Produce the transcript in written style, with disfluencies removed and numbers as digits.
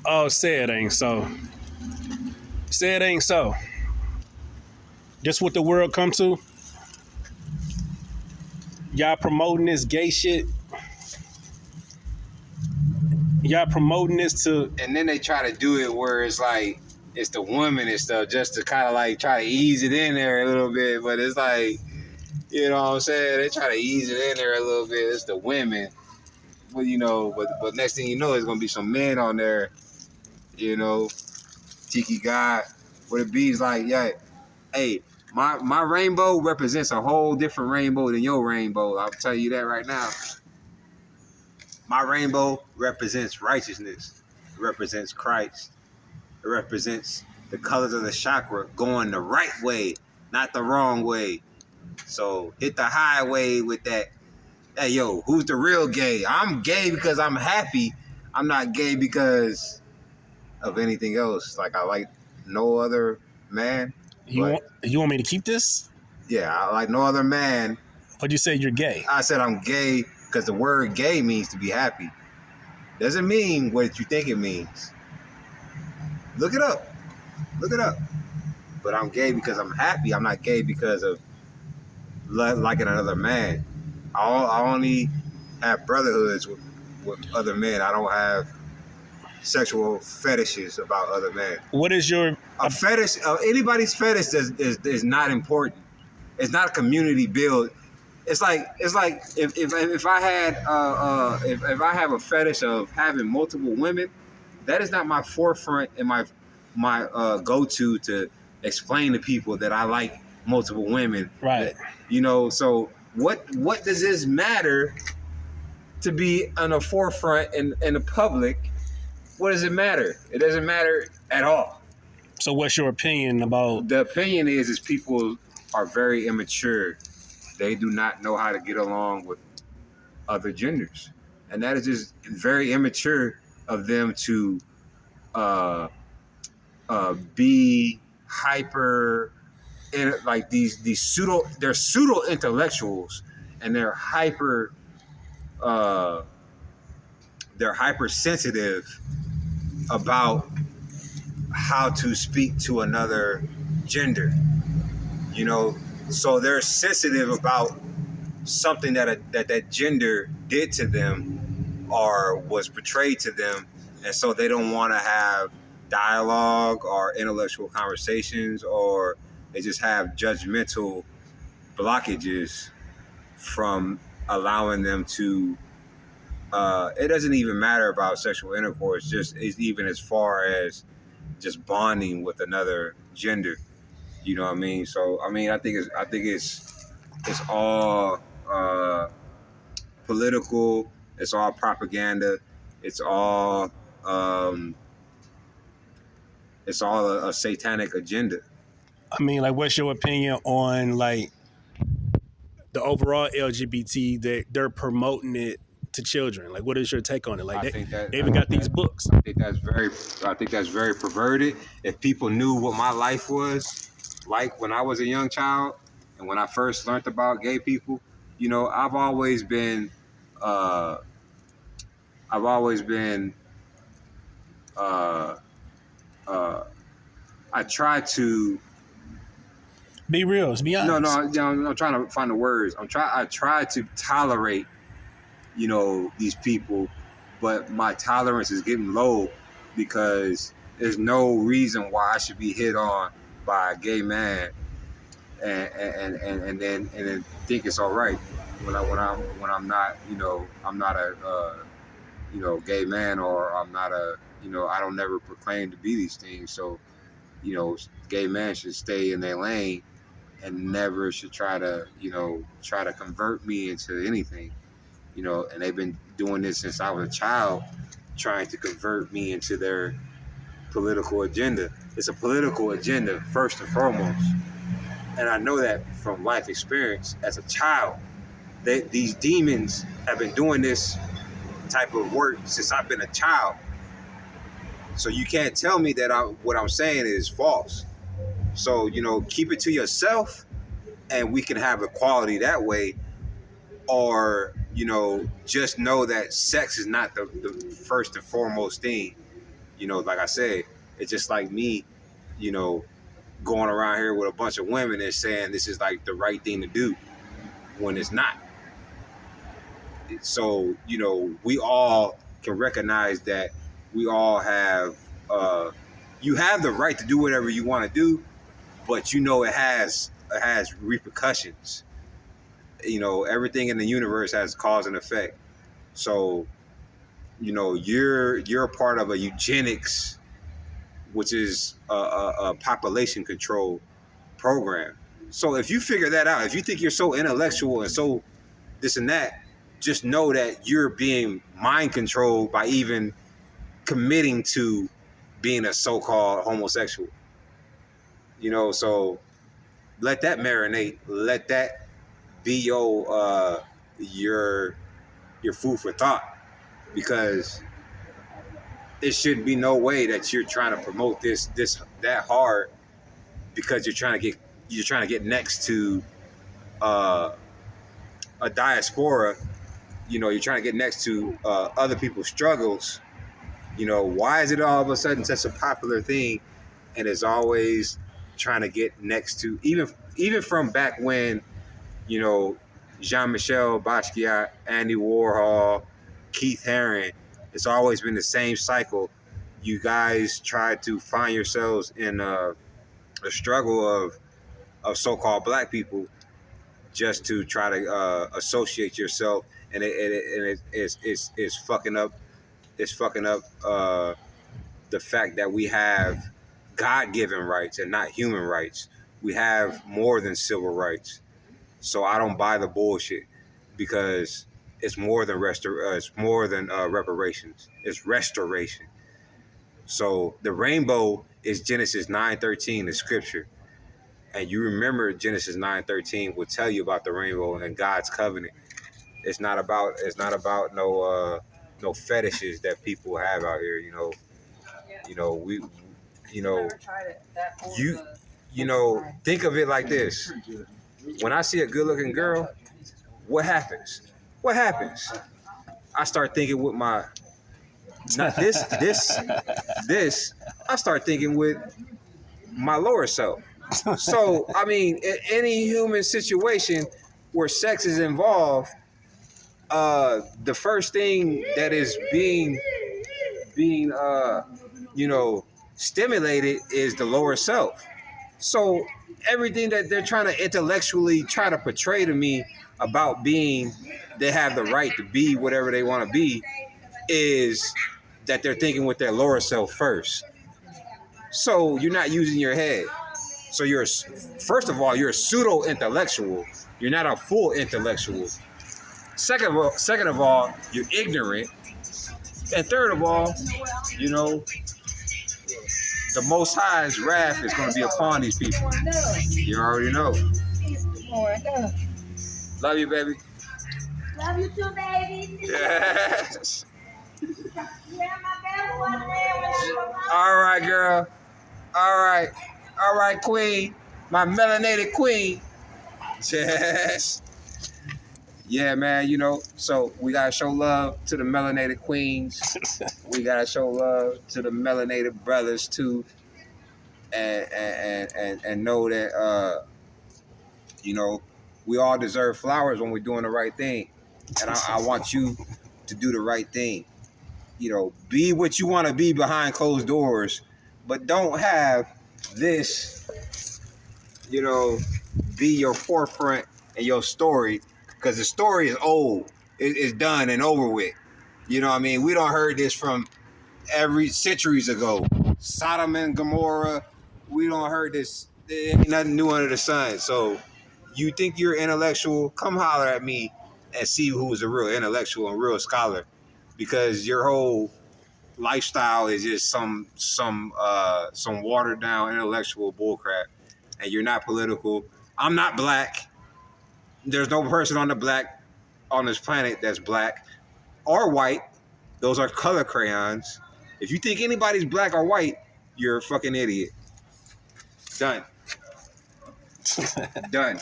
Oh, say it ain't so. Say it ain't so. Just what the world come to. Y'all promoting this gay shit. Y'all promoting this to. And then they try to do it where it's like it's the women and stuff, just to kind of like try to ease it in there a little bit. But it's like, you know what I'm saying? They try to ease it in there a little bit. It's the women. Well, you know, but next thing you know, there's gonna be some men on there, you know, Tiki God, where the bees like, yeah, hey, my rainbow represents a whole different rainbow than your rainbow. I'll tell you that right now. My rainbow represents righteousness. It represents Christ. It represents the colors of the chakra going the right way, not the wrong way. So hit the highway with that. Hey, yo, who's the real gay? I'm gay because I'm happy. I'm not gay because of anything else. Like, I like no other man. You want me to keep this? Yeah, I like no other man. But you say you're gay. I said I'm gay because the word gay means to be happy. Doesn't mean what you think it means. Look it up. Look it up. But I'm gay because I'm happy. I'm not gay because of liking another man. I only have brotherhoods with other men. I don't have sexual fetishes about other men. What is your a fetish? Anybody's fetish is not important. It's not a community build. It's like if I had if I have a fetish of having multiple women, that is not my forefront and my go-to to explain to people that I like multiple women. Right. You know, so what does this matter to be on the forefront in the public? What does it matter? It doesn't matter at all. So what's your opinion about? The opinion is people are very immature. They do not know how to get along with other genders. And that is just very immature of them to be hyper, like they're pseudo intellectuals, and they're hypersensitive about how to speak to another gender, you know. So they're sensitive about something that gender did to them or was portrayed to them, and so they don't want to have dialogue or intellectual conversations, or they just have judgmental blockages from allowing them to it doesn't even matter about sexual intercourse, just even as far as just bonding with another gender. You know what I mean? So I mean, I think it's all political. It's all propaganda. It's all a satanic agenda. I mean, like, what's your opinion on like the overall LGBT that they're promoting it to children? Like, what is your take on it? Like, they even got these books. I think that's very perverted. If people knew what my life was like when I was a young child and when I first learned about gay people, you know, I've always been I try to be real. Be honest. No, I'm trying to find the words. I try to tolerate, you know, these people, but my tolerance is getting low because there's no reason why I should be hit on by a gay man and then think it's all right when I'm not, you know, I'm not a you know, gay man, or I'm not a, you know, I don't never proclaim to be these things. So, you know, gay men should stay in their lane and never should try to convert me into anything, you know. And they've been doing this since I was a child, trying to convert me into their political agenda. It's a political agenda first and foremost, and I know that from life experience as a child. These demons have been doing this type of work since I've been a child. So you can't tell me that what I'm saying is false. So, you know, keep it to yourself and we can have equality that way. Or you know, just know that sex is not the first and foremost thing. You know, like I said, it's just like me, you know, going around here with a bunch of women and saying this is like the right thing to do when it's not. So, you know, we all can recognize that we all have, you have the right to do whatever you want to do, but you know it has repercussions. You know, everything in the universe has cause and effect. So, you know, you're a part of a eugenics, which is a population control program. So if you figure that out, if you think you're so intellectual and so this and that, just know that you're being mind controlled by even committing to being a so-called homosexual. You know, so let that marinate. Let that be your food for thought, because it should be no way that you're trying to promote this that hard because you're trying to get next to a diaspora. You know, you're trying to get next to other people's struggles. You know, why is it all of a sudden such a popular thing? And it's always trying to get next to, even from back when, you know, Jean-Michel Basquiat, Andy Warhol, Keith Haring, it's always been the same cycle. You guys try to find yourselves in a struggle of so-called black people just to try to associate yourself, and it's fucking up. It's fucking up the fact that we have God-given rights and not human rights. We have more than civil rights. So I don't buy the bullshit, because it's more than reparations. It's restoration. So the rainbow is Genesis 9:13, the scripture. And you remember Genesis 9:13 will tell you about the rainbow and God's covenant. It's not about no fetishes that people have out here, you know. You know, you know, think of it like this. When I see a good-looking girl, what happens? What happens? I start thinking with my not this. I start thinking with my lower self. So, I mean, in any human situation where sex is involved, the first thing that is being you know, stimulated is the lower self. So everything that they're trying to intellectually try to portray to me about being, they have the right to be whatever they want to be, is that they're thinking with their lower self first. So you're not using your head. So first of all, you're a pseudo intellectual. You're not a full intellectual. Second of all, you're ignorant. And third of all, you know, the Most High's wrath is going to be upon these people. You already know. Love you, baby. Love you too, baby. Yes. All right, girl. All right, queen. My melanated queen. Yes. Yeah, man, you know, so we gotta show love to the melanated queens. We gotta show love to the melanated brothers too. And know that you know, we all deserve flowers when we're doing the right thing. And I want you to do the right thing. You know, be what you want to be behind closed doors, but don't have this, you know, be your forefront and your story, because the story is old. It's done and over with. You know what I mean? We don't heard this from centuries ago. Sodom and Gomorrah, we don't heard this. There ain't nothing new under the sun. So you think you're intellectual, come holler at me and see who's a real intellectual and real scholar, because your whole lifestyle is just some watered down intellectual bullcrap, and you're not political. I'm not black. There's no person on this planet that's black or white. Those are color crayons. If you think anybody's black or white, you're a fucking idiot. Done. Done.